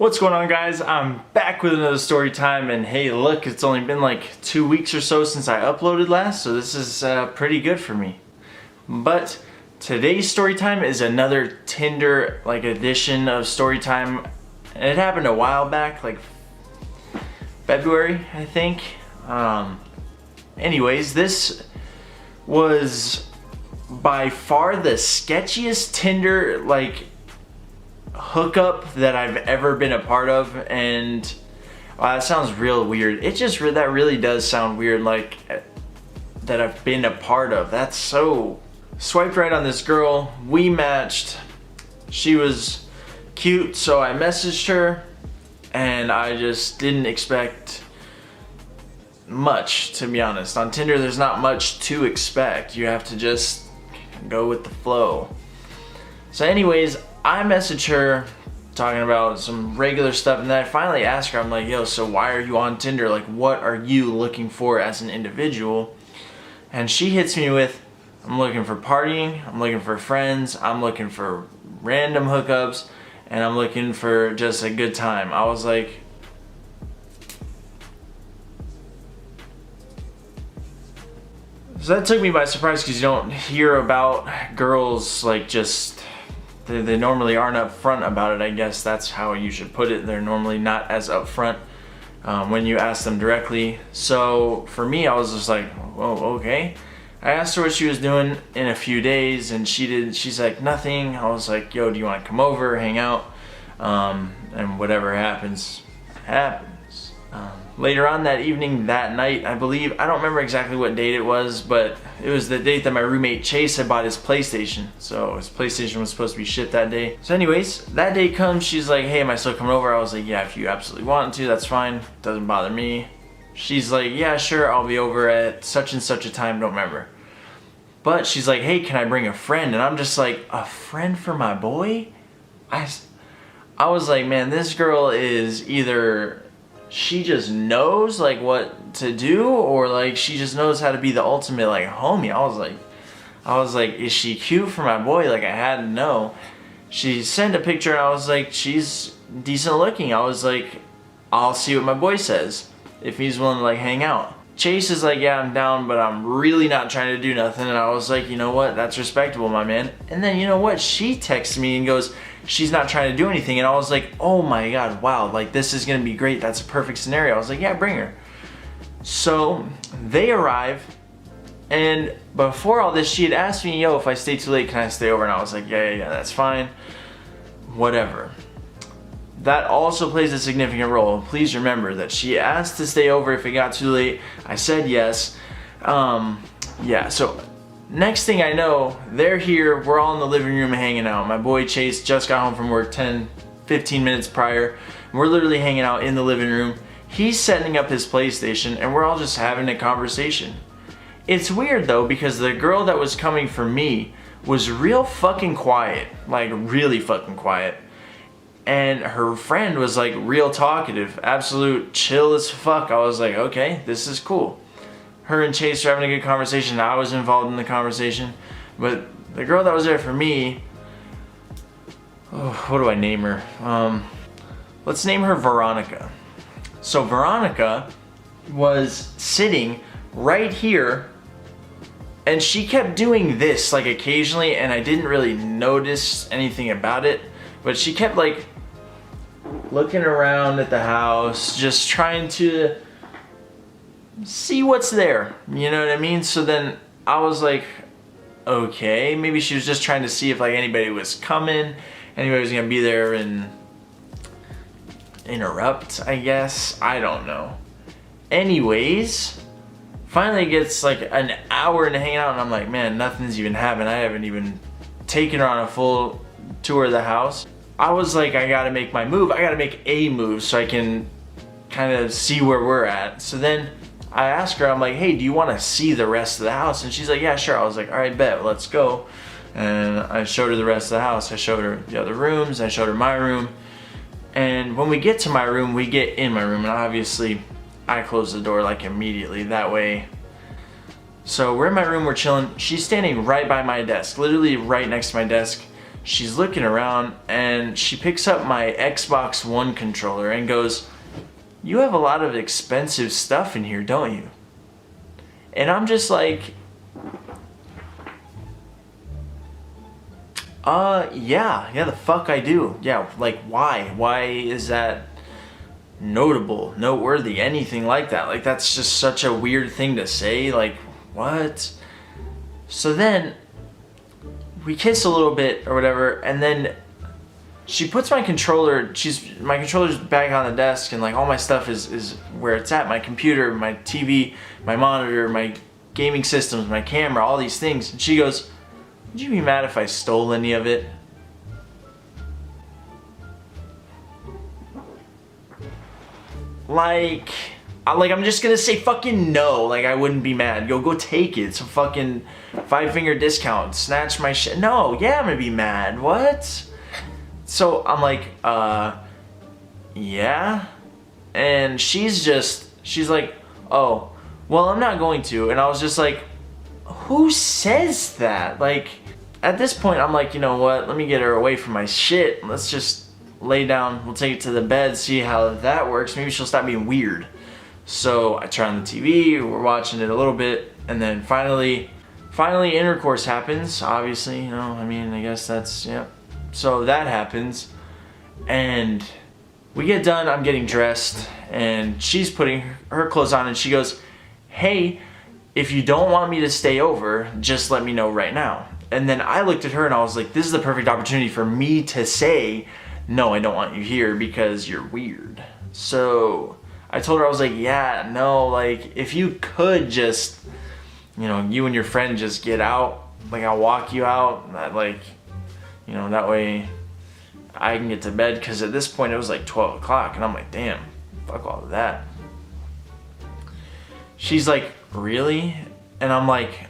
What's going on, guys? I'm back with another story time, and hey, look, it's only been like 2 weeks or so since I uploaded last, so this is pretty good for me. But today's story time is another Tinder edition of story time. And it happened a while back, like February, I think. Anyways, this was by far the sketchiest Tinder hookup that I've ever been a part of, and that sounds real weird. That really does sound weird, like that I've been a part of. That's so. Swiped right on this girl, we matched. She was cute, so I messaged her, and I just didn't expect much, to be honest. On Tinder, there's not much to expect. You have to just go with the flow. So anyways, I messaged her talking about some regular stuff, and then I finally asked her, I'm like, yo, so why are you on Tinder? Like, what are you looking for as an individual? And she hits me with, I'm looking for partying, I'm looking for friends, I'm looking for random hookups, and I'm looking for just a good time. I was like, so that took me by surprise, because you don't hear about girls they normally aren't upfront about it. I guess that's how you should put it. They're normally not as upfront when you ask them directly. So for me, I was just like, whoa, okay. I asked her what she was doing in a few days, and she's like, nothing. I was like, yo, do you want to come over, hang out, and whatever happens. Later on that evening, that night, I believe, I don't remember exactly what date it was, but it was the date that my roommate Chase had bought his PlayStation. So his PlayStation was supposed to be shipped that day. So anyways, that day comes, she's like, hey, am I still coming over? I was like, yeah, if you absolutely want to, that's fine. Doesn't bother me. She's like, yeah, sure, I'll be over at such and such a time, don't remember. But she's like, hey, can I bring a friend? And I'm just like, a friend for my boy? I was like, man, this girl is either she just knows what to do, or she just knows how to be the ultimate homie. I was like, is she cute for my boy? I had to know. She sent a picture, and I was like, she's decent looking. I was like, I'll see what my boy says if he's willing to hang out. Chase is like, yeah, I'm down, but I'm really not trying to do nothing. And I was like, you know what, that's respectable, my man. And then you know what, she texts me and goes, she's not trying to do anything. And I was like, oh my god, wow, this is gonna be great. That's a perfect scenario. I was like, yeah, bring her. So they arrive, and before all this, she had asked me, yo, if I stay too late, can I stay over? And I was like, yeah, that's fine, whatever. That also plays a significant role. Please remember that she asked to stay over if it got too late. I said yes. Yeah, so next thing I know, they're here. We're all in the living room hanging out. My boy Chase just got home from work 10-15 minutes prior. We're literally hanging out in the living room. He's setting up his PlayStation, and we're all just having a conversation. It's weird though, because the girl that was coming for me was real fucking quiet. Really fucking quiet. And her friend was real talkative, absolute chill as fuck. I was like, okay, this is cool. Her and Chase were having a good conversation. I was involved in the conversation. But the girl that was there for me, what do I name her? Let's name her Veronica. So Veronica was sitting right here, and she kept doing this occasionally, and I didn't really notice anything about it. But she kept looking around at the house, just trying to see what's there. You know what I mean? So then I was like, okay, maybe she was just trying to see if anybody was coming, anybody was gonna be there and interrupt, I guess. I don't know. Anyways, finally it gets an hour into hanging out, and I'm like, man, nothing's even happened. I haven't even taken her on a full tour of the house. I was like, I gotta make my move. I gotta make a move so I can kind of see where we're at. So then I asked her, I'm like, hey, do you want to see the rest of the house? And she's like, yeah, sure. I was like, all right, bet, let's go. And I showed her the rest of the house. I showed her the other rooms. I showed her my room. And when we get to my room, we get in my room. And obviously, I close the door immediately. That way. So we're in my room, we're chilling. She's standing right by my desk, literally right next to my desk. she's looking around and she picks up my Xbox One controller and goes, "You have a lot of expensive stuff in here, don't you?" And I'm just like, yeah, the fuck I do. Yeah, like, why? Why is that notable, noteworthy, anything like that? Like, that's just such a weird thing to say. Like, what? So then we kiss a little bit or whatever, and then she puts my controller's back on the desk, and like all my stuff is where it's at, my computer, my TV, my monitor, my gaming systems, my camera, all these things. And she goes, "Would you be mad if I stole any of it?" Like I'm just gonna say fucking no. Like, I wouldn't be mad. Go take it. It's a fucking 5-finger discount. Snatch my shit. No, yeah, I'm gonna be mad. What? So I'm like, yeah. And she's like, "Oh, well, I'm not going to." And I was just like, who says that? Like, at this point, I'm like, you know what? Let me get her away from my shit. Let's just lay down. We'll take it to the bed, see how that works. Maybe she'll stop being weird. So I turn on the TV, we're watching it a little bit, and then finally intercourse happens. Obviously, you know, I mean, I guess that's, yeah. So that happens, and we get done. I'm getting dressed, and she's putting her clothes on, and she goes, "Hey, if you don't want me to stay over, just let me know right now." And then I looked at her and I was like, this is the perfect opportunity for me to say, "No, I don't want you here because you're weird." So I told her, I was like, yeah, no, like, if you could just, you know, you and your friend just get out, like, I'll walk you out, like, you know, that way I can get to bed, because at this point it was like 12 o'clock, and I'm like, damn, fuck all of that. She's like, "Really?" And I'm like,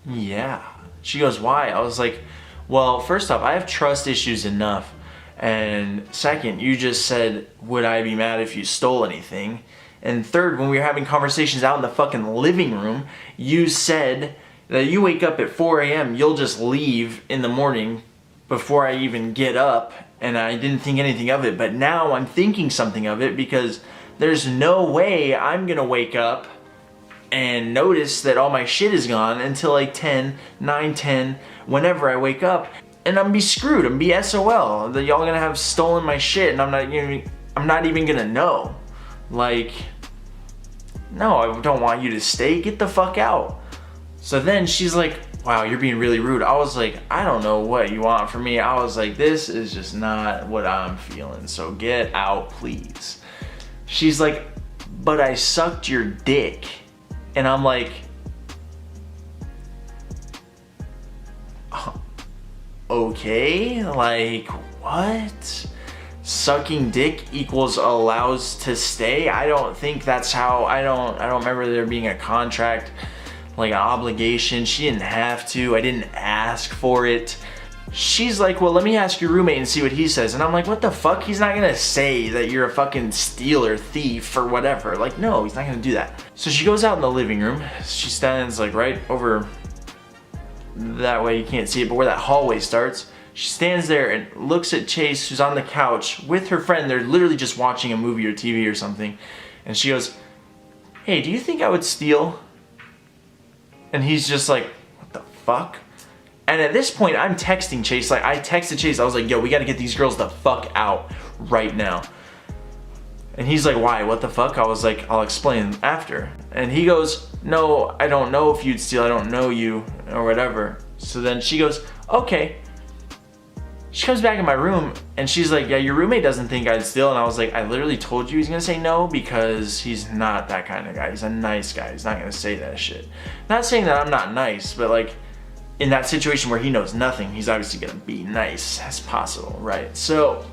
yeah. She goes, "Why?" I was like, well, first off, I have trust issues enough. And second, you just said, "Would I be mad if you stole anything?" And third, when we were having conversations out in the fucking living room, you said that you wake up at 4 a.m., you'll just leave in the morning before I even get up. And I didn't think anything of it. But now I'm thinking something of it, because there's no way I'm gonna wake up and notice that all my shit is gone until like 9, 10, whenever I wake up. And I'm be screwed, I'm be SOL. That y'all gonna have stolen my shit, and I'm not even gonna know. Like, no, I don't want you to stay, get the fuck out. So then she's like, "Wow, you're being really rude." I was like, I don't know what you want from me. I was like, this is just not what I'm feeling, so get out, please. She's like, "But I sucked your dick." And I'm like, okay, like, what? Sucking dick equals allows to stay? I don't think that's how, I don't remember there being a contract, like an obligation. She didn't have to, I didn't ask for it. She's like, "Well, let me ask your roommate and see what he says." And I'm like, what the fuck? He's not gonna say that you're a fucking stealer, thief, or whatever. Like, no, he's not gonna do that. So she goes out in the living room. She stands like right over, that way you can't see it, but where that hallway starts. She stands there and looks at Chase, who's on the couch with her friend. They're literally just watching a movie or TV or something. And she goes, "Hey, do you think I would steal?" And he's just like, what the fuck? And at this point, I'm texting Chase. Like, I texted Chase. I was like, "Yo, we gotta get these girls the fuck out right now." And he's like, "Why? What the fuck?" I was like, "I'll explain after." And he goes, "No, I don't know if you'd steal. I don't know you," or whatever. So then she goes, "Okay." She comes back in my room and she's like, "Yeah, your roommate doesn't think I'd steal." And I was like, I literally told you he's gonna say no, because he's not that kind of guy. He's a nice guy. He's not gonna say that shit. Not saying that I'm not nice, but like, in that situation where he knows nothing, he's obviously gonna be nice as possible, right? So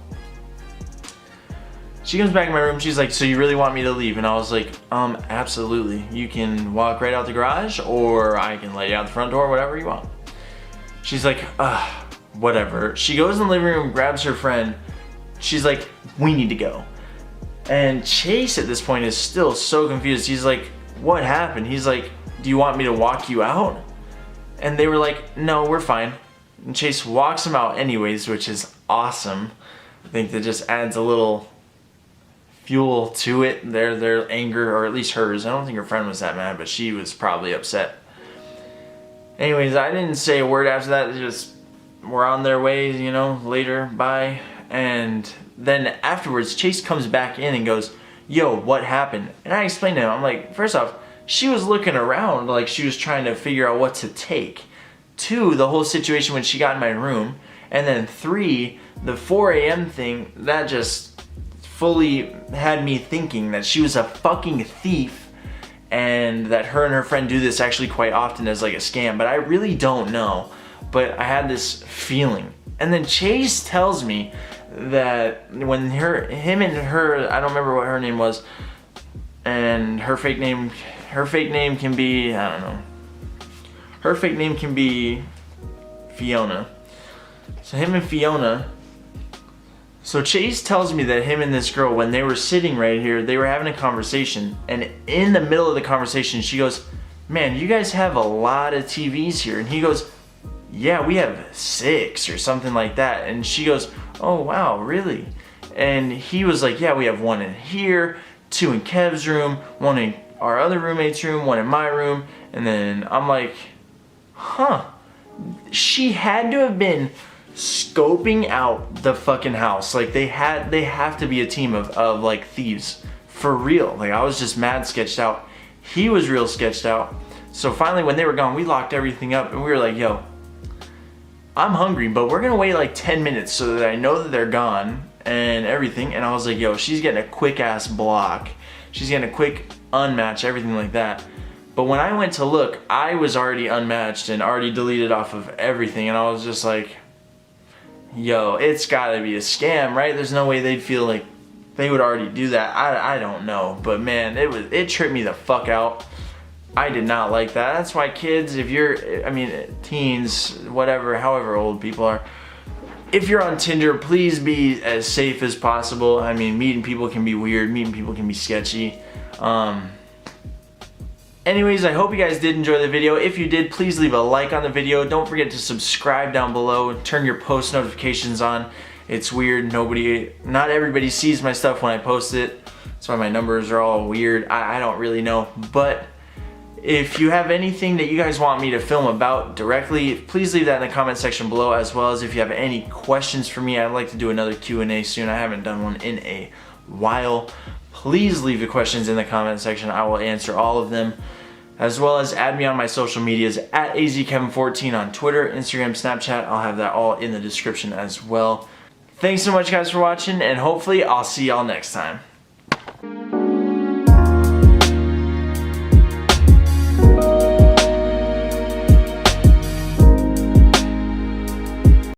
she comes back in my room, she's like, "So you really want me to leave?" And I was like, absolutely. You can walk right out the garage, or I can let you out the front door, whatever you want. She's like, whatever. She goes in the living room, grabs her friend. She's like, "We need to go." And Chase at this point is still so confused. He's like, "What happened?" He's like, "Do you want me to walk you out?" And they were like, "No, we're fine." And Chase walks him out anyways, which is awesome. I think that just adds a little fuel to it, their anger, or at least hers. I don't think her friend was that mad, but she was probably upset. Anyways, I didn't say a word after that. They just were on their way, you know, later, bye. And then afterwards, Chase comes back in and goes, yo, what happened? And I explained to him, I'm like, first off, she was looking around like she was trying to figure out what to take. 2, the whole situation when she got in my room. And then 3, the 4 a.m. thing, that just fully had me thinking that she was a fucking thief and that her and her friend do this actually quite often as like a scam. But I really don't know. But I had this feeling. And then Chase tells me that when him and her, I don't remember what her name was, and her fake name can be, I don't know. Her fake name can be Fiona. So him and Fiona. So Chase tells me that him and this girl, when they were sitting right here, they were having a conversation, and in the middle of the conversation, she goes, man, you guys have a lot of TVs here. And he goes, yeah, we have 6 or something like that. And she goes, oh wow, really? And he was like, yeah, we have 1 in here, 2 in Kev's room, 1 in our other roommate's room, 1 in my room. And then I'm like, huh, she had to have been scoping out the fucking house. Like they have to be a team of like thieves for real. Like I was just mad sketched out. He was real sketched out. So finally when they were gone, we locked everything up and we were like, yo, I'm hungry, but we're gonna wait like 10 minutes so that I know that they're gone and everything. And I was like, yo, she's getting a quick ass block. She's getting a quick unmatch, everything like that. But when I went to look, I was already unmatched and already deleted off of everything. And I was just like, yo, it's gotta be a scam, right? There's no way they'd feel like they would already do that. I don't know, but man, it tripped me the fuck out. I did not like that. That's why kids, if you're, I mean, teens, whatever, however old people are, if you're on Tinder, please be as safe as possible. I mean, meeting people can be weird, meeting people can be sketchy. Anyways, I hope you guys did enjoy the video. If you did, please leave a like on the video. Don't forget to subscribe down below. Turn your post notifications on. It's weird. Not everybody sees my stuff when I post it. That's why my numbers are all weird. I don't really know. But if you have anything that you guys want me to film about directly, please leave that in the comment section below, as well as if you have any questions for me. I'd like to do another Q&A soon. I haven't done one in a while. Please leave your questions in the comment section. I will answer all of them. As well as add me on my social medias at azkevin14 on Twitter, Instagram, Snapchat. I'll have that all in the description as well. Thanks so much guys for watching, and hopefully I'll see y'all next time.